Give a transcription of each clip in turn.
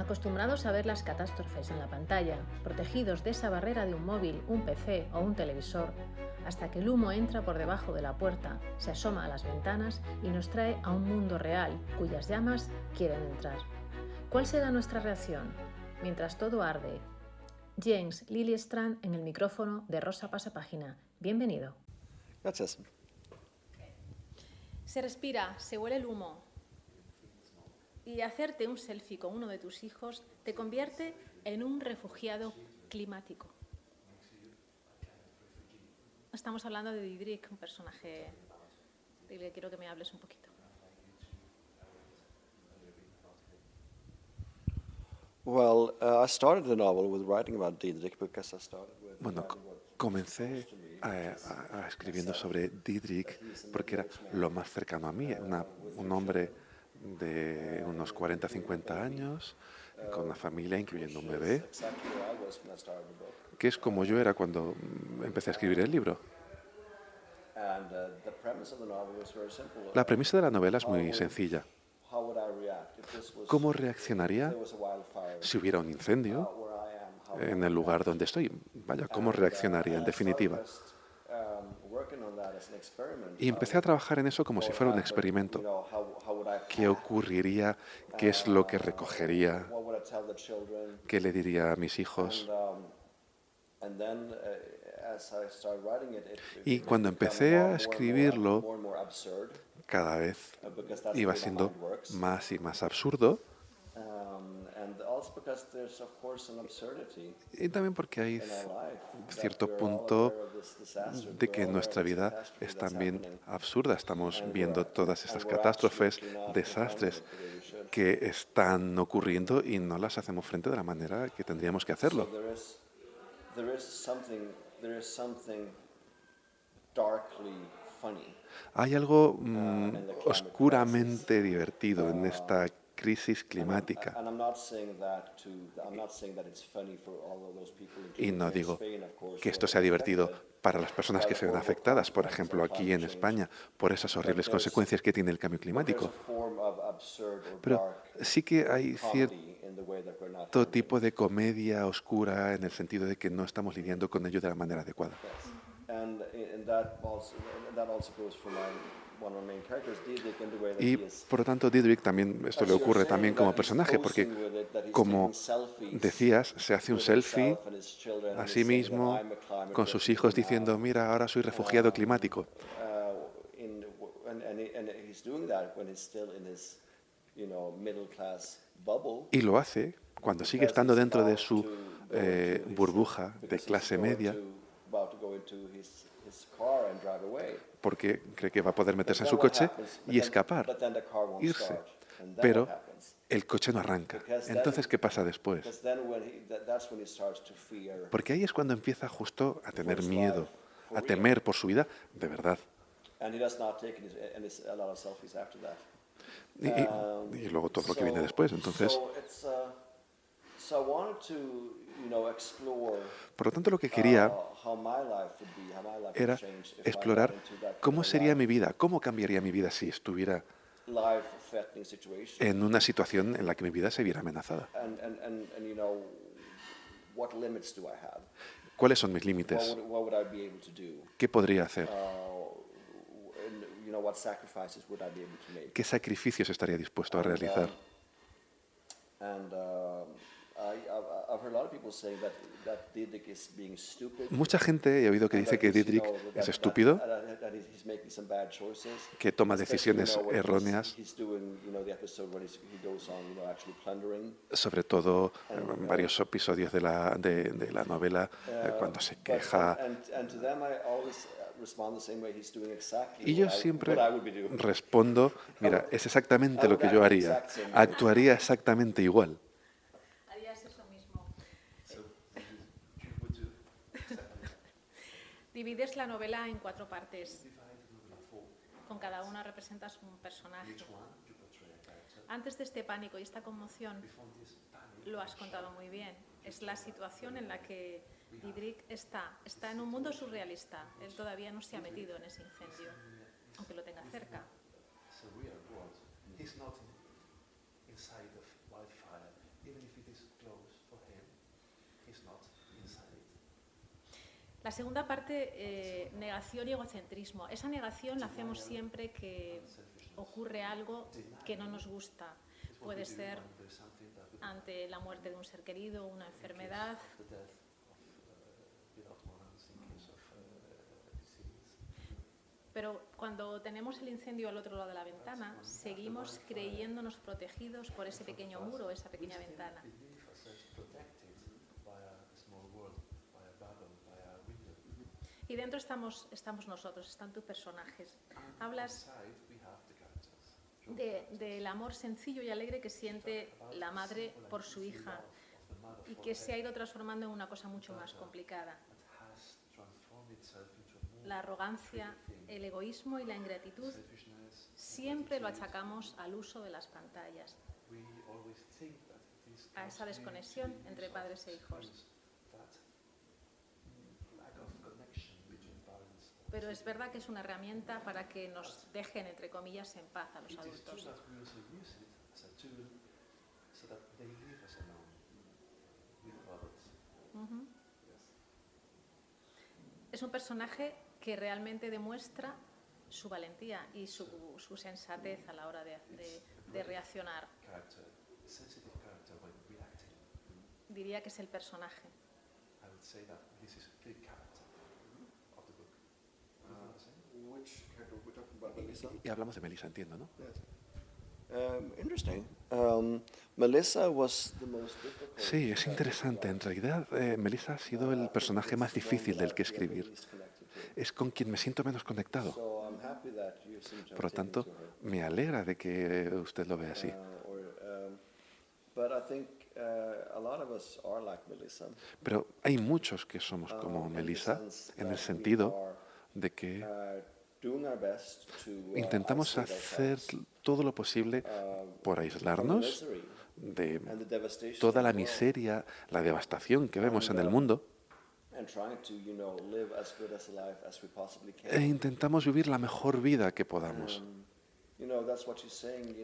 Acostumbrados a ver las catástrofes en la pantalla, protegidos de esa barrera de un móvil, un PC o un televisor, hasta que el humo entra por debajo de la puerta, se asoma a las ventanas y nos trae a un mundo real cuyas llamas quieren entrar. ¿Cuál será nuestra reacción? Mientras todo arde. James Liljestrand en el micrófono de Rosa Pasapágina. Bienvenido. Gracias. Se respira, se huele el humo. Y hacerte un selfie con uno de tus hijos te convierte en un refugiado climático. Estamos hablando de Diederik, un personaje del que quiero que me hables un poquito. Well, I started the novel with writing about Diederik because I started with. Bueno, comencé escribiendo sobre Diederik porque era lo más cercano a mí, un hombre de unos 40-50 años, con una familia, incluyendo un bebé, que es como yo era cuando empecé a escribir el libro. La premisa de la novela es muy sencilla. ¿Cómo reaccionaría si hubiera un incendio en el lugar donde estoy? Vaya, ¿cómo reaccionaría en definitiva? Y empecé a trabajar en eso como si fuera un experimento. ¿Qué ocurriría? ¿Qué es lo que recogería? ¿Qué le diría a mis hijos? Y cuando empecé a escribirlo, cada vez iba siendo más y más absurdo. Y también porque hay cierto punto de que nuestra vida es también absurda. Estamos viendo todas estas catástrofes, desastres que están ocurriendo y no las hacemos frente de la manera que tendríamos que hacerlo. Hay algo oscuramente divertido en esta crisis climática. Y no digo que esto sea divertido para las personas que se ven afectadas, por ejemplo, aquí en España, por esas horribles consecuencias que tiene el cambio climático. Pero sí que hay cierto tipo de comedia oscura en el sentido de que no estamos lidiando con ello de la manera adecuada. Y por lo tanto Diederik también, esto le ocurre también como personaje, porque como decías, se hace un selfie a sí mismo con sus hijos diciendo, mira, ahora soy refugiado climático. Y lo hace cuando sigue estando dentro de su burbuja de clase media, porque cree que va a poder meterse en su coche y escapar, irse. Pero el coche no arranca. Entonces, ¿qué pasa después? Porque ahí es cuando empieza justo a tener miedo, a temer por su vida de verdad. Y luego todo lo que viene después. Entonces, por lo tanto, lo que quería era explorar cómo sería mi vida, cómo cambiaría mi vida si estuviera en una situación en la que mi vida se viera amenazada. ¿Cuáles son mis límites? ¿Qué podría hacer? ¿Qué sacrificios estaría dispuesto a realizar? Mucha gente he oído que dice que Diederik es estúpido, que toma decisiones erróneas, sobre todo en varios episodios de la novela, cuando se queja. Y yo siempre respondo, mira, es exactamente lo que yo haría, actuaría exactamente igual. Divides la novela en 4 partes. Con cada una representas un personaje. Antes de este pánico y esta conmoción, lo has contado muy bien. Es la situación en la que Diederik está en un mundo surrealista. Él todavía no se ha metido en ese incendio, aunque lo tenga cerca. La segunda parte, negación y egocentrismo. Esa negación la hacemos siempre que ocurre algo que no nos gusta. Puede ser ante la muerte de un ser querido, una enfermedad. Pero cuando tenemos el incendio al otro lado de la ventana, seguimos creyéndonos protegidos por ese pequeño muro, esa pequeña ventana. Y dentro estamos nosotros, están tus personajes. Hablas del amor sencillo y alegre que siente la madre por su hija y que se ha ido transformando en una cosa mucho más complicada. La arrogancia, el egoísmo y la ingratitud siempre lo achacamos al uso de las pantallas, a esa desconexión entre padres e hijos. Pero es verdad que es una herramienta para que nos dejen, entre comillas, en paz a los adultos. Es un personaje que realmente demuestra su valentía y su sensatez a la hora de reaccionar. Diría que es el personaje. Y hablamos de Melissa, entiendo, ¿no? Interesting. Melissa was the most difficult. Sí, es interesante. En realidad, Melissa ha sido el personaje más difícil del que escribir. Es con quien me siento menos conectado. So I'm happy that you seem to Por lo have taken tanto, to her. me alegra de que usted lo vea así. But I think a lot of us are like Melissa. Pero hay muchos que somos como Melissa, en el sentido de que Doing our best to intentamos isolate hacer ourselves, todo lo posible por from the aislarnos misery de and the devastation toda in la the world, miseria, la devastación que vemos en el mundo, and trying to, live as good as a life as we possibly e can. intentamos vivir la mejor vida que podamos. That's what she's saying.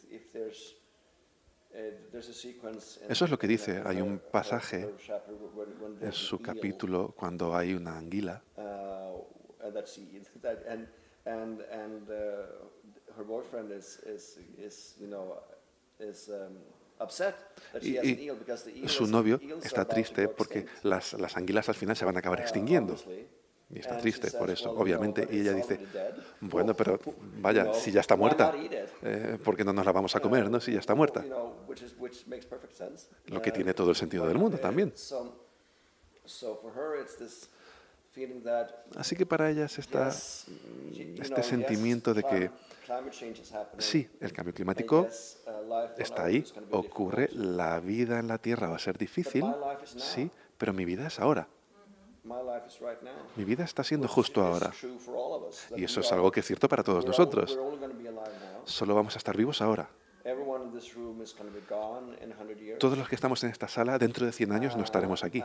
If there's a sequence. Eso es lo que dice. Hay un pasaje en su capítulo cuando hay una anguila her boyfriend is upset that she has an eel because the y su novio está triste porque las anguilas al final se van a acabar extinguiendo. Y está triste por eso, obviamente. Y ella dice, bueno, pero vaya, si ya está muerta, ¿por qué no nos la vamos a comer, no? Si ya está muerta. Lo que tiene todo el sentido del mundo también. Así que para ella es este sentimiento de que sí, el cambio climático está ahí, ocurre, la vida en la Tierra va a ser difícil, sí, pero mi vida es ahora. Mi vida está siendo justo ahora. Y eso es algo que es cierto para todos nosotros. Solo vamos a estar vivos ahora. Todos los que estamos en esta sala, dentro de 100 años no estaremos aquí.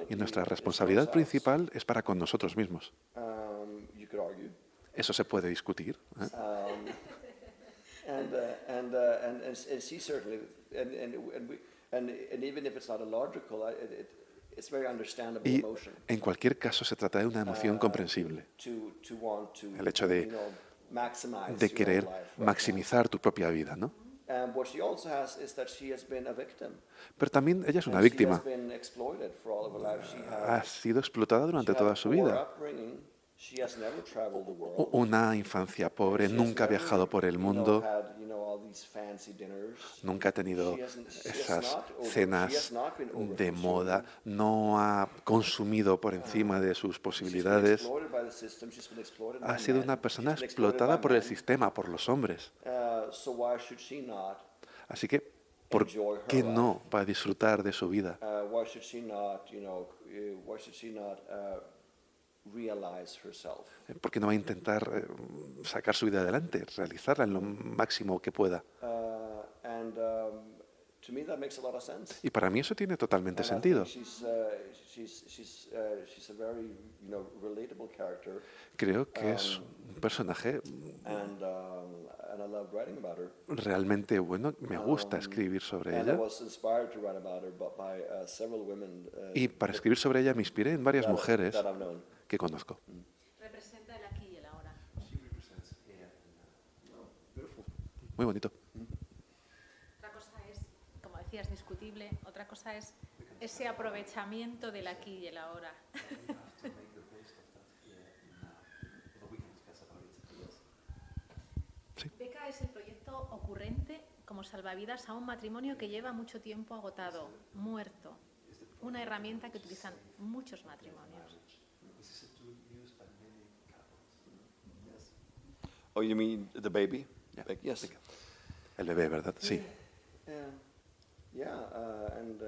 Y nuestra responsabilidad principal es para con nosotros mismos. Eso se puede discutir. Y en cualquier caso se trata de una emoción comprensible. El hecho de querer maximizar tu propia vida, ¿no? Pero también ella es una víctima. Ha sido explotada durante toda su vida. Una infancia pobre, nunca ha viajado por el mundo, nunca ha tenido esas cenas de moda, no ha consumido por encima de sus posibilidades. Ha sido una persona explotada por el sistema, por los hombres. Así que, ¿por qué no va a disfrutar de su vida? ¿Por qué no va a intentar sacar su vida adelante, realizarla en lo máximo que pueda? Y para mí eso tiene totalmente sentido. Creo que es un personaje and I loved writing about her. Realmente, bueno, me gusta escribir sobre And I ella. was inspired to write about her by several women Y para escribir sobre ella me inspiré en varias mujeres that I've known. que conozco. Representa el aquí y el ahora. Muy bonito. Otra cosa es, como decías, discutible. Otra cosa es ese aprovechamiento del aquí y el ahora. Sí. Beca es el proyecto ocurrente como salvavidas a un matrimonio que lleva mucho tiempo agotado, muerto. Una herramienta que utilizan muchos matrimonios. Oh, you mean the baby? Yeah. Yes. El bebé, ¿verdad? Sí. And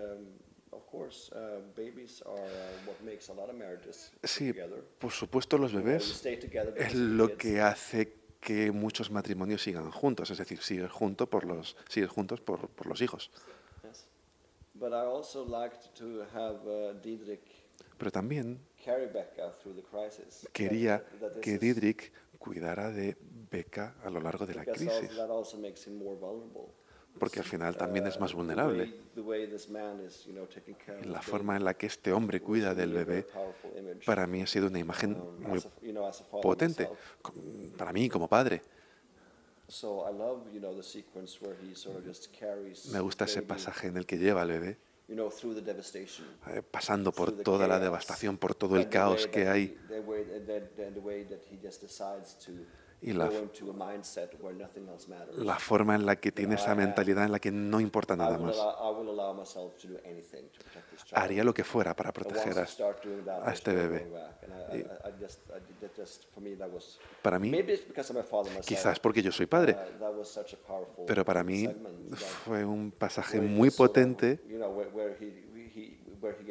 of course, babies are what makes a lot of marriages Sí, together. por supuesto, los You bebés stay together es because of the lo kids. que hace que muchos matrimonios sigan juntos, es decir, siguen juntos por los hijos. Yes. But I also liked to have Diedrich Pero también carry Becca through the crisis. quería That this que is- Diedrich cuidara de Becca a lo largo de la because crisis, that also makes him more vulnerable. porque al final también es más vulnerable. The way this man is, taking care of La his forma baby en la que este hombre cuida was del really a very bebé, powerful image. para mí ha sido una imagen muy As a father potente, myself. para mí como padre. So I love, the sequence where he sort of just carries Me gusta the ese baby, pasaje en el que lleva al bebé, through the devastation. pasando por Through the toda la chaos, devastación, por todo el and the caos way que that hay, the way that he just decides to y go into a mindset where nothing else matters. la forma en la que tiene esa mentalidad en la que no importa nada más. I will allow myself to do anything to protect this child. Haría lo que fuera para And once proteger I start doing that, a there's este no bebé. going back. And I just, for me, that was, Para mí, maybe it's because I'm a father myself. quizás porque yo soy padre, That was such a powerful pero para mí segment, that fue un pasaje where he muy just sort of, potente where he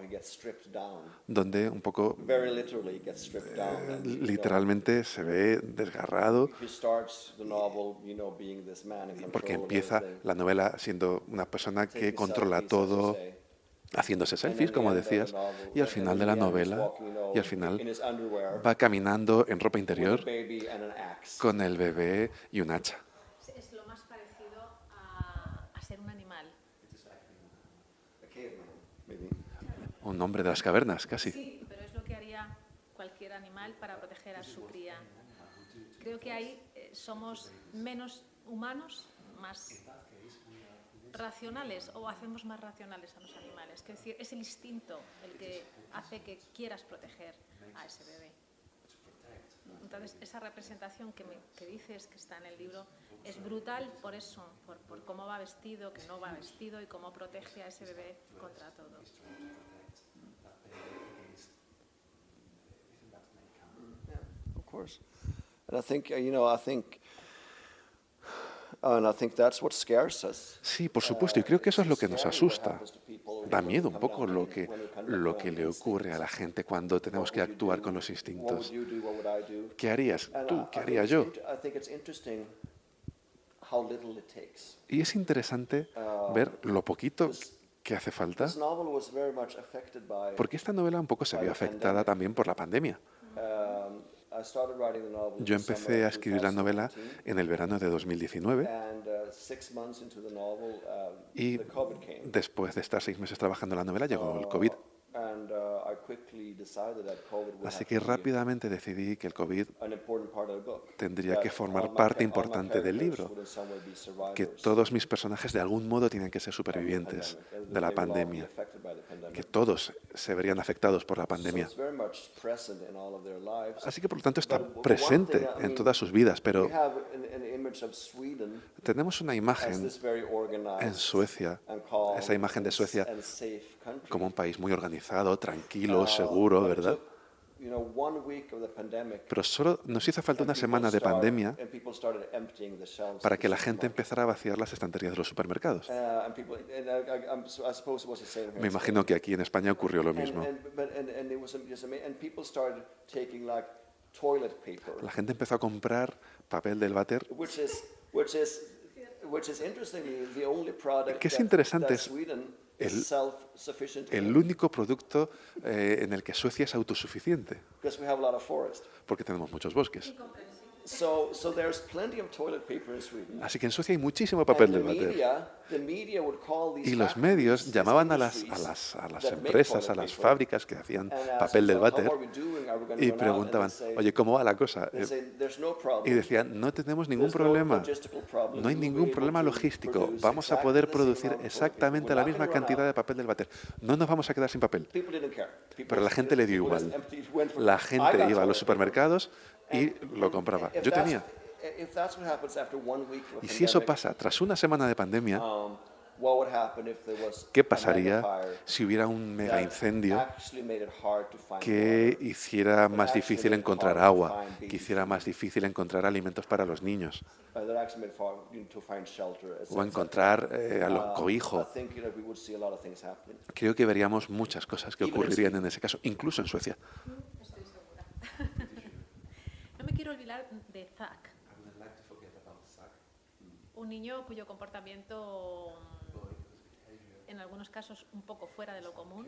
gets stripped down. donde un poco Very literally gets stripped down. And, literalmente se ve desgarrado he starts the novel, being this man in control porque of empieza everything. la novela siendo una persona que Taking controla selfies, as you todo, say. haciéndose And selfies, then como the end of the decías, novel- y al and final then de la in the end he's novela, walking, y al final in his underwear va caminando en ropa with a interior baby and an axe. con el bebé y un hacha. Es lo más parecido a ser un animal. A caveman, maybe. Un hombre de las cavernas, casi. Sí, pero es lo que haría cualquier animal para proteger a su cría. Creo que ahí somos menos humanos, más racionales, o hacemos más racionales a los animales. Es decir, es el instinto el que hace que quieras proteger a ese bebé. Entonces, esa representación que dices que está en el libro es brutal por eso, por cómo va vestido, que no va vestido y cómo protege a ese bebé contra todo. Of course. And I think, and I think that's what scares us. Sí, por supuesto, y creo que eso es lo que nos asusta. Da miedo un poco lo que le ocurre a la gente cuando tenemos que actuar con los What would instintos. you do? What would I do? ¿Qué harías And tú? ¿Qué I haría think yo? I think it's interesting how little it takes. Y es interesante ver lo poquito que hace falta, This novel was very much affected by. porque esta novela un poco se vio afectada también por la pandemia. I started writing the novel in Yo the summer empecé a of escribir la novela 2019, en el verano de 2019 and 6 months into the novel, y the COVID came. después de estar 6 meses trabajando en la novela llegó el COVID. And I quickly decided that COVID would Así have que to be rápidamente decidí que el COVID an important part of the book. tendría que That formar all my parte all my importante del characters libro, would in some way be survivors que todos mis personajes de algún modo tienen que ser of the supervivientes pandemic, and de la they will all be pandemia, affected by the pandemic. que todos se verían afectados por la So pandemia. it's very much present in all of their lives. Así que por lo tanto está But one presente thing, I en mean, todas sus vidas, pero we have an image of Sweden tenemos una as imagen this very organized en Suecia, and calm esa imagen de Suecia and safe country. como un país muy organizado, tranquilo, seguro, But it ¿verdad? took, 1 week of the pandemic, Pero solo nos hizo falta and una semana de pandemia people started emptying the shelves para of que the la gente supermarket. empezara a vaciar las estanterías de los supermercados. I suppose it was the same here Me in imagino Spain. que aquí en España ocurrió lo mismo. And it was just amazing. And people started taking like toilet paper, La gente empezó a comprar papel del váter, which is interestingly the only product Que es that interesante, Sweden el- is self-sufficient in, el único producto en el que Suecia es autosuficiente, because we have a lot of forest. porque tenemos muchos bosques. So there's plenty of toilet paper in Sweden. Así que en Suecia hay muchísimo papel del váter. The media would call these Y los factories, medios these llamaban a industries las that make empresas, a toilet las paper, fábricas que hacían and asked, papel del "So váter how are we doing? Are we gonna y run out?" preguntaban, And they'd say- oye, ¿cómo va la cosa? they'd say, "There's no Y problem. decían, no tenemos ningún There's no problema, logistical problem. no hay We will ningún be problema able to logístico, produce vamos a exactly poder the same producir amount of toilet exactamente paper. la We're not misma gonna run cantidad out." de papel del váter, no nos vamos a quedar sin papel. People didn't care. People Pero a la just- gente le dio people just igual. empty- went for- La I gente got iba a toilet los paper. supermercados y And- lo and compraba. if Yo that's- tenía. If that's what happens after 1 week of a Y si eso pandemic, pasa tras una semana de pandemia, what would happen if there was ¿qué a pasaría megafire si hubiera un mega that incendio actually made it hard to find que water, hiciera más actually difícil made it encontrar hard to agua, find baby que hiciera más difícil encontrar alimentos para los niños that actually made it hard, to find shelter, et o cetera. encontrar I cobijo? think we would see a lot of things happening. Creo que veríamos muchas cosas que Even in ocurrirían en ese caso, incluso en Suecia. Estoy segura. No me quiero olvidar de Zach, un niño cuyo comportamiento en algunos casos un poco fuera de lo común,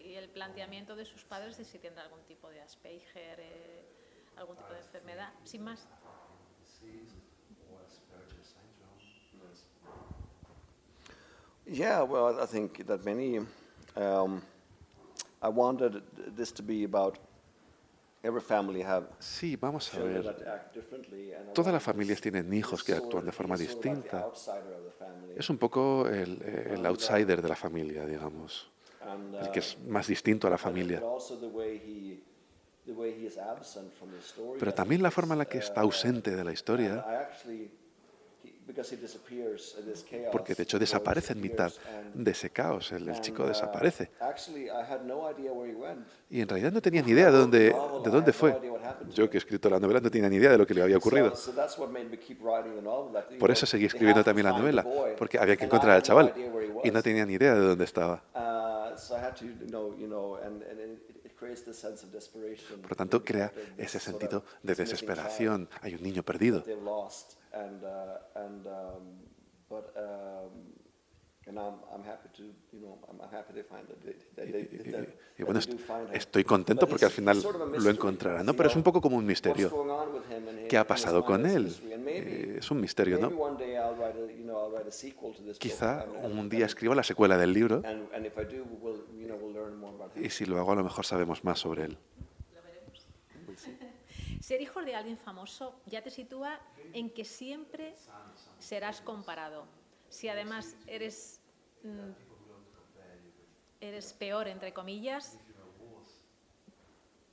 y el planteamiento de sus padres de si tendrá algún tipo de Asperger, algún tipo de enfermedad, sin más. Yeah, well, I think that many. I wanted this to be about every family have Sí, vamos a children ver. that act differently, and I Todas las wanted familias tienen hijos que this sort actúan de of- forma he's sort of like the distinta. outsider of the family. Es un poco el outsider de la familia, digamos, And, el que es más distinto a la but familia. also the way he is absent from the story, Pero I también la think forma en la is, que está ausente de la historia, I actually, because he disappears in this chaos, porque de hecho desaparece en mitad de ese caos, el chico desaparece. Actually, I had no idea where he went. Y en realidad no tenía ni idea de dónde fue. Yo que he escrito la novela no tenía ni idea de lo que le había ocurrido. So that's what made me keep writing the novel, that, Por eso seguí escribiendo también la novela, porque había que encontrar al chaval y no tenía ni idea de dónde estaba. So I had to and it creates this sense of desperation. Por lo tanto, crea ese sentido de desesperación. Hay un niño perdido. They've lost, and I'm happy to, I'm happy they find that Y bueno, they do find him. estoy contento But porque al it's final sort of a lo mystery, encontrarán, ¿no? Pero es un poco como un what's misterio. going on with him and ¿Qué ha in his pasado mind con is él? mystery. And maybe Es un misterio, maybe ¿no? one day I'll write a sequel to this book, Quizá and un día escriba la secuela del libro and if I do, we'll learn more about him. y si lo hago a lo mejor sabemos más sobre él. Lo veremos. Ser hijo de alguien famoso ya te sitúa en que siempre serás comparado. Si además eres peor, entre comillas,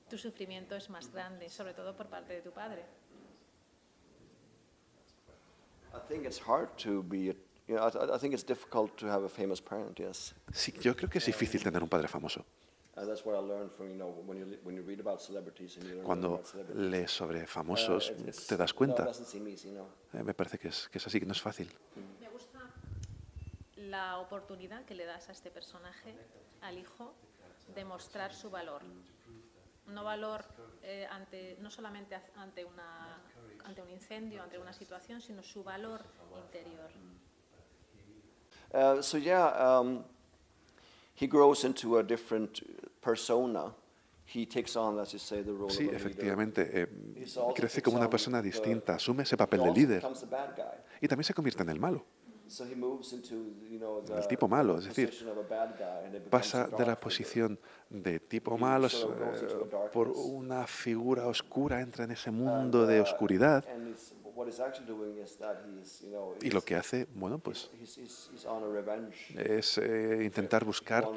tu sufrimiento es más grande, sobre todo por parte de tu padre. I think it's hard to be, I think it's difficult to have a famous parent, yes. Sí, yo creo que es difícil tener un padre famoso. That's what I learned from, when you read about celebrities and you learn Cuando about celebrities. lees sobre famosos, It's- te das No, cuenta. it doesn't seem easy, no. Me parece que es así, que no es fácil. Me gusta la oportunidad que le das a este personaje, al hijo, de mostrar su valor. No valor no solamente ante un incendio, ante una situación, sino su valor interior. So yeah, he grows into a different persona. He takes on, as you say, the role Sí, of a leader. efectivamente, He's also crece takes como una on persona the- distinta, asume ese he papel de also líder becomes the bad guy. y también se convierte en el malo. So he moves into, El tipo malo, es decir, position of a bad guy, and it becomes pasa a de la dark figure. posición de tipo He malo sort of goes into a darkness. por una figura oscura, entra en ese mundo de oscuridad And what he's actually doing is that y lo que hace, bueno, pues he's on a revenge. es intentar buscar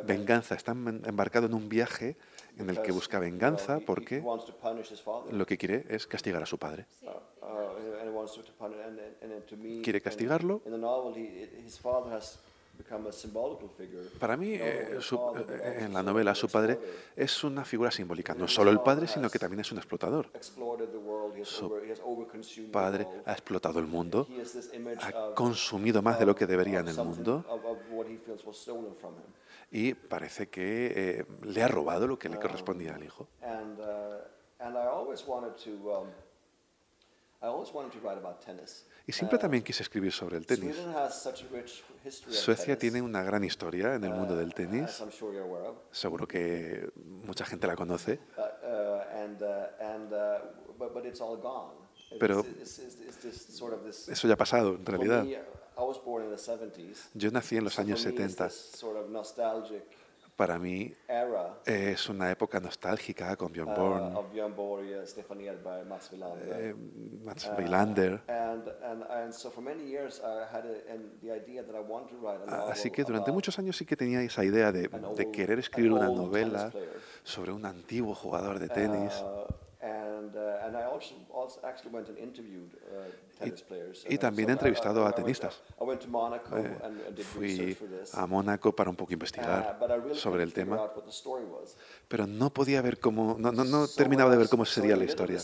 venganza. Está embarcado en un viaje en el que busca venganza He porque wants to punish his father. lo que quiere es castigar a su padre. And he wants to punish, and to me, Quiere castigarlo. In the novel, his father has become a symbolical figure. Para mí, The father, but also en la novela, su padre exploited- es una figura simbólica. No solo el padre, sino que también es un explotador. exploited the world. He has overconsumed the Padre world. ha explotado el mundo, He has this image ha of- consumido más de lo que debería en of el something- mundo of what he feels was stolen from him. y parece que le ha robado lo que le correspondía al hijo. And I always wanted to. Y siempre también quise escribir sobre el tenis. Suecia tiene una gran historia en el mundo del tenis. Seguro que mucha gente la conoce. Pero eso ya ha pasado, en realidad. Yo nací en los años 70. Para mí es una época nostálgica con Björn Borg, Mats Wilander. Así que durante muchos años sí que tenía esa idea de querer escribir una novela sobre un antiguo jugador de tenis. Y también he entrevistado a tenistas. Fui a Mónaco para un poco investigar sobre el tema, pero no podía ver cómo, no terminaba de ver cómo sería la historia.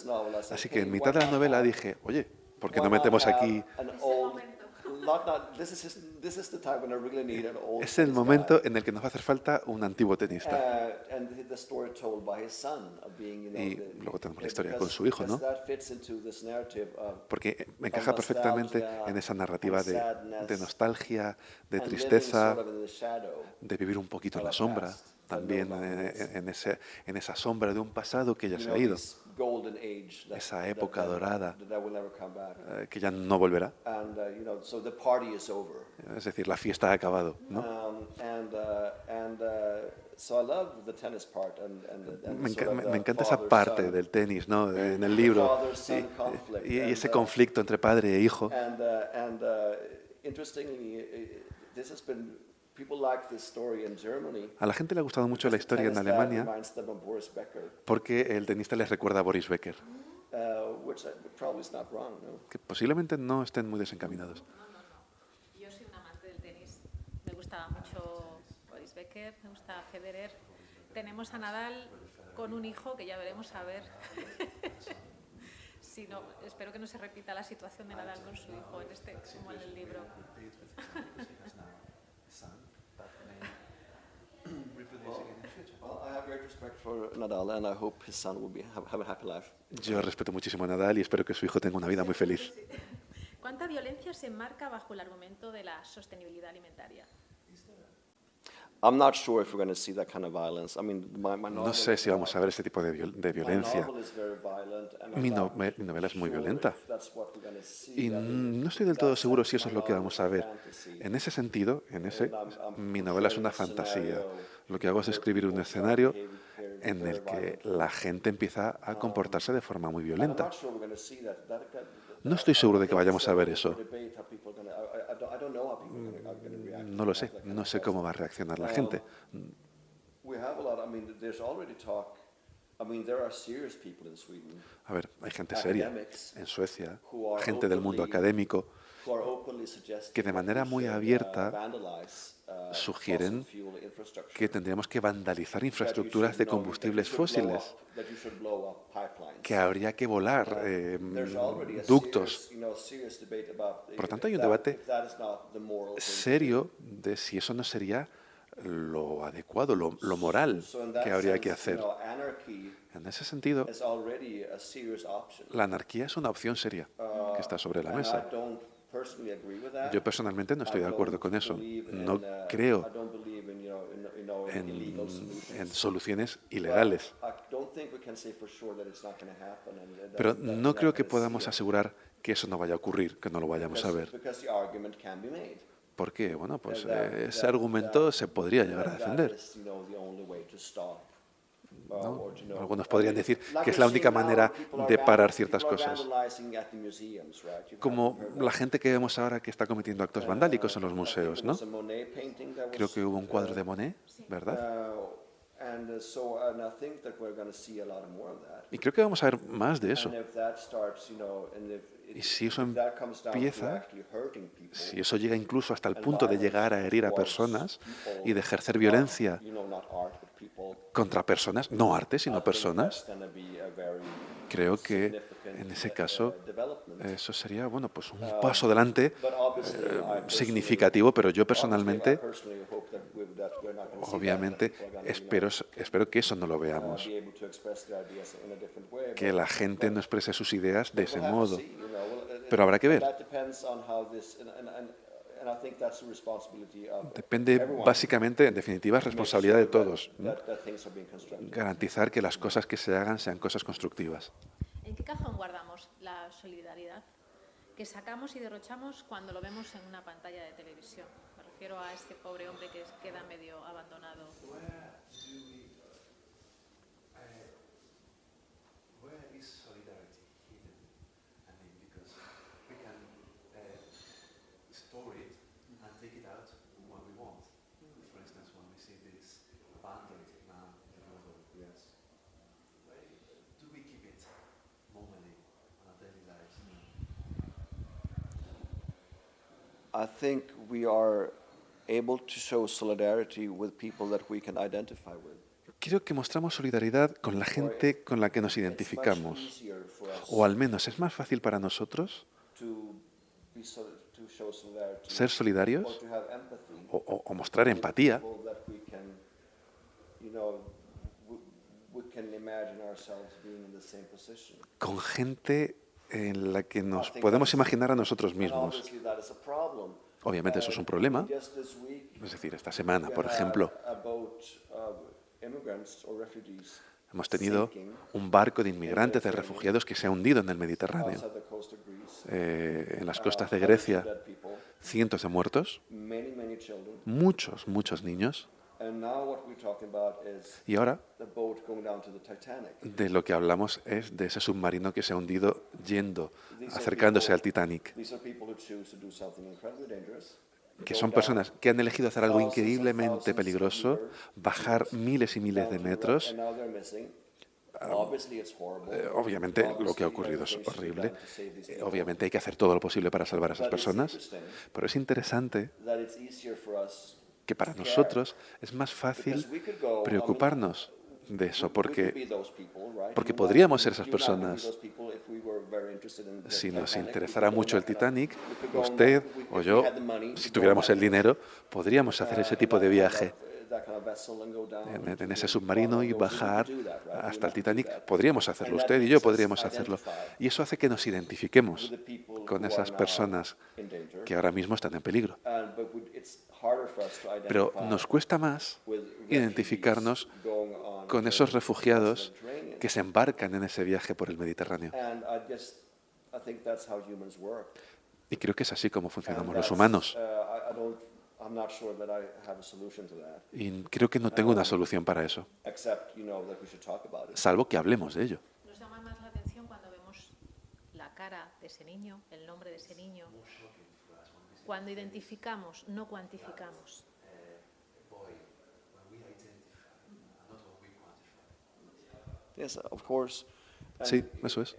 Así que en mitad de la novela dije, oye, ¿por qué no metemos aquí? Es el momento en el que nos va a hacer falta un antiguo tenista. Y luego tenemos la historia con su hijo, ¿no? Porque encaja perfectamente en esa narrativa de nostalgia, de tristeza, de vivir un poquito en la sombra, también en esa sombra de un pasado que ya se ha ido. Esa época dorada que ya no volverá. Es decir, la fiesta ha acabado, ¿no? Me encanta esa parte del tenis, ¿no? En el libro y ese conflicto entre padre e hijo. A la gente le ha gustado mucho la historia en Alemania porque el tenista les recuerda a Boris Becker, que posiblemente no estén muy desencaminados. Yo soy una amante del tenis. Me gusta mucho Boris Becker, me gusta Federer. Tenemos a Nadal con un hijo que ya veremos a ver. Si no, espero que no se repita la situación de Nadal con su hijo como en el libro. Yo respeto muchísimo a Nadal y espero que su hijo tenga una vida muy feliz. ¿Cuánta violencia se enmarca bajo el argumento de la sostenibilidad alimentaria? No sé si vamos a ver este tipo de violencia. Mi novela es muy violenta. Y no estoy del todo seguro si eso es lo que vamos a ver. En ese sentido, mi novela es una fantasía. Lo que hago es escribir un escenario en el que la gente empieza a comportarse de forma muy violenta. No estoy seguro de que vayamos a ver eso. No lo sé, no sé cómo va a reaccionar la gente. A ver, hay gente seria en Suecia, gente del mundo académico, que de manera muy abierta sugieren que tendríamos que vandalizar infraestructuras de combustibles fósiles, que habría que volar ductos. Por lo tanto, hay un debate serio de si eso no sería lo adecuado, lo moral que habría que hacer. En ese sentido, la anarquía es una opción seria que está sobre la mesa. Yo personalmente no estoy de acuerdo con eso. No creo en soluciones ilegales. Pero no creo que podamos asegurar que eso no vaya a ocurrir, que no lo vayamos a ver. ¿Por qué? Bueno, pues ese argumento se podría llegar a defender. ¿No? Algunos podrían decir que es la única manera de parar ciertas cosas. Como la gente que vemos ahora que está cometiendo actos vandálicos en los museos, ¿no? Creo que hubo un cuadro de Monet, ¿verdad? Y creo que vamos a ver más de eso. Y si eso empieza, si eso llega incluso hasta el punto de llegar a herir a personas y de ejercer violencia contra personas, no arte, sino personas, creo que en ese caso eso sería, bueno, pues un paso adelante significativo, pero yo personalmente, obviamente, espero que eso no lo veamos, que la gente no exprese sus ideas de ese modo. Pero habrá que ver. Depende básicamente, en definitiva, es responsabilidad de todos, ¿no? Garantizar que las cosas que se hagan sean cosas constructivas. ¿En qué cajón guardamos la solidaridad que sacamos y derrochamos cuando lo vemos en una pantalla de televisión? Me refiero a este pobre hombre que queda medio abandonado. I think we are able to show solidarity with people that we can identify with. Creo que mostramos solidaridad con la gente con la que nos identificamos. O al menos es más fácil para nosotros ser solidarios o mostrar empatía con gente en la que nos podemos imaginar a nosotros mismos. Obviamente eso es un problema. Es decir, esta semana, por ejemplo, hemos tenido un barco de inmigrantes, de refugiados que se ha hundido en el Mediterráneo. En las costas de Grecia, cientos de muertos, muchos niños. Y ahora, de lo que hablamos es de ese submarino que se ha hundido acercándose al Titanic. Que son personas que han elegido hacer algo increíblemente peligroso, bajar miles y miles de metros. Obviamente lo que ha ocurrido es horrible. Obviamente hay que hacer todo lo posible para salvar a esas personas. Pero es interesante que para nosotros es más fácil preocuparnos de eso, porque podríamos ser esas personas. Si nos interesara mucho el Titanic, usted o yo, si tuviéramos el dinero, podríamos hacer ese tipo de viaje en ese submarino y bajar hasta el Titanic. Podríamos hacerlo, usted y yo podríamos hacerlo. Y eso hace que nos identifiquemos con esas personas que ahora mismo están en peligro. Pero nos cuesta más identificarnos con esos refugiados que se embarcan en ese viaje por el Mediterráneo. Y creo que es así como funcionamos los humanos. Y creo que no tengo una solución para eso, salvo que hablemos de ello. Nos llama más la atención cuando vemos la cara de ese niño, el nombre de ese niño. Cuando identificamos, no cuantificamos. Yes, of course. Sí, eso es.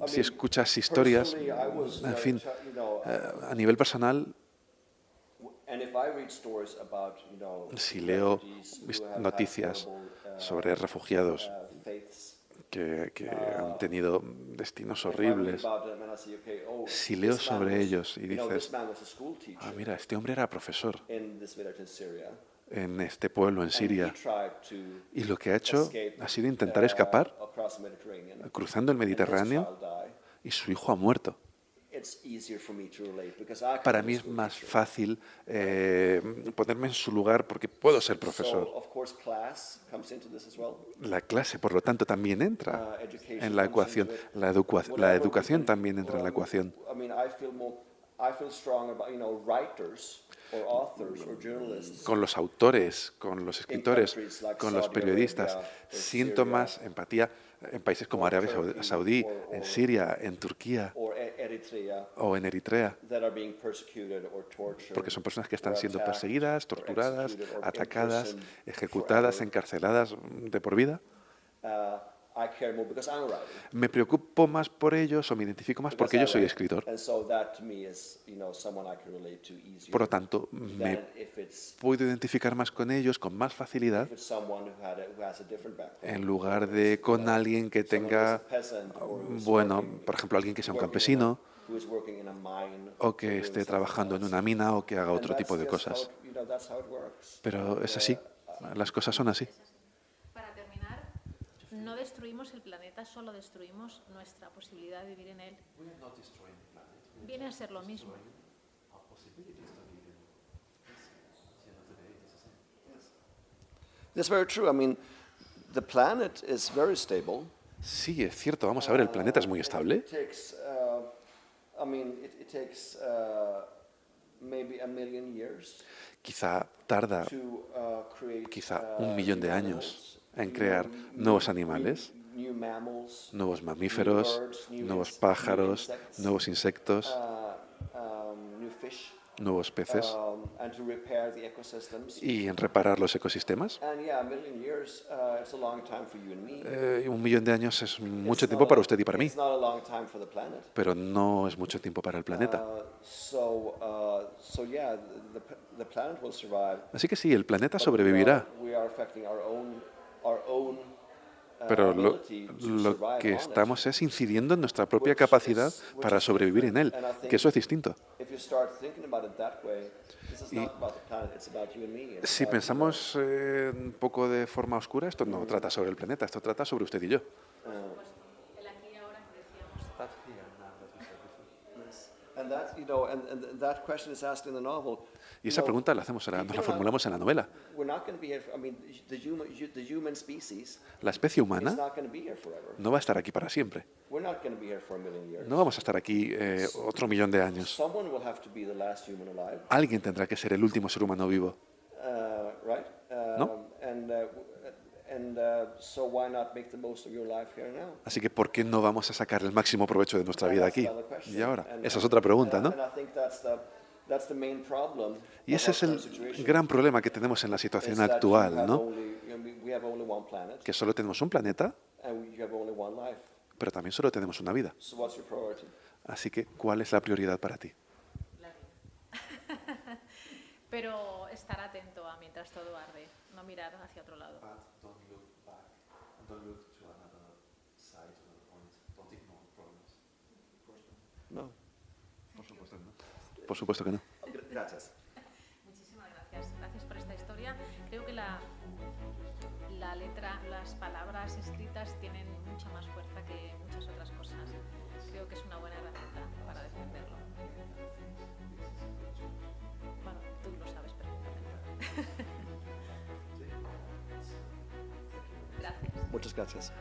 Si escuchas historias, en fin, a nivel personal, si leo noticias sobre refugiados que han tenido destinos horribles, si leo sobre ellos y dices, mira, este hombre era profesor en este pueblo en Siria y lo que ha hecho ha sido intentar escapar cruzando el Mediterráneo y su hijo ha muerto. Para mí es más fácil ponerme en su lugar porque puedo ser profesor. La clase, por lo tanto, también entra en la ecuación. La educación también entra en la ecuación. Con los autores, con los escritores, con los periodistas. Siento más empatía en países como Arabia Saudí, en Siria, en Turquía o en Eritrea, porque son personas que están siendo perseguidas, torturadas, atacadas, ejecutadas, encarceladas de por vida. Me preocupo más por ellos o me identifico más porque yo soy escritor. Por lo tanto, me puedo identificar más con ellos con más facilidad en lugar de con alguien que tenga, bueno, por ejemplo, alguien que sea un campesino o que esté trabajando en una mina o que haga otro tipo de cosas. Pero es así, las cosas son así. no destruimos el planeta, solo destruimos nuestra posibilidad de vivir en él. Viene a ser lo mismo. That's very true. I mean, the planet is very stable. Sí, es cierto, vamos a ver, el planeta es muy estable. It takes, it takes maybe 1,000,000 years Quizá tarda create quizá 1 millón de años animals, en crear nuevos animales, new mammals, nuevos mamíferos, nuevos pájaros, nuevos insectos, new fish, nuevos peces and to repair the ecosystems. y en reparar los ecosistemas. And yeah, 1,000,000 years, it's a long time for you and me. 1 millón de años es mucho tiempo para usted y para mí, It's not a long time for the planet. pero no es mucho tiempo para el planeta. So yeah, the planet will survive. Así que sí, el planeta but sobrevivirá, we are affecting our own pero ability to lo survive que on it. estamos es incidiendo en nuestra propia capacidad para sobrevivir en él, que eso es distinto. If you start thinking about it that way, this is Y not about the planet, it's about you and me. It's si about pensamos un poco de forma oscura, esto no trata sobre el planeta, esto trata sobre usted y yo. El aquí y ahora que decíamos. and that question is asked in the novel. Y esa pregunta la nos la formulamos en la novela. We're not going to be here. The human species La especie is humana not going to be here forever. no va a estar aquí para siempre. We're not going to be here for 1,000,000 years. No vamos a estar aquí otro 1 millón de años. Someone will have to be the last human alive, Alguien tendrá que ser el último ser humano vivo. right? No. So why not make the most of your life here now? Así que, ¿por qué no vamos a sacar el máximo provecho de nuestra vida aquí That's another question. y ahora? And- Esa es otra pregunta, ¿no? And I think that's the main problem. Y ese of es our el current situation, gran problema que tenemos en la is situación that actual, you have ¿no? we have only one planet, Que solo tenemos un planeta, and you have only one life. pero también solo tenemos una vida. So what's your priority? Así que, ¿cuál es la prioridad para ti? Pero estar atento a mientras todo arde, no mirar hacia otro lado. No. Por supuesto que no. Gracias. Muchísimas gracias. Gracias por esta historia. Creo que la letra, las palabras escritas tienen mucha más fuerza que muchas otras cosas. Creo que es una buena herramienta para defenderlo. Bueno, tú lo sabes perfectamente. Gracias. Muchas gracias.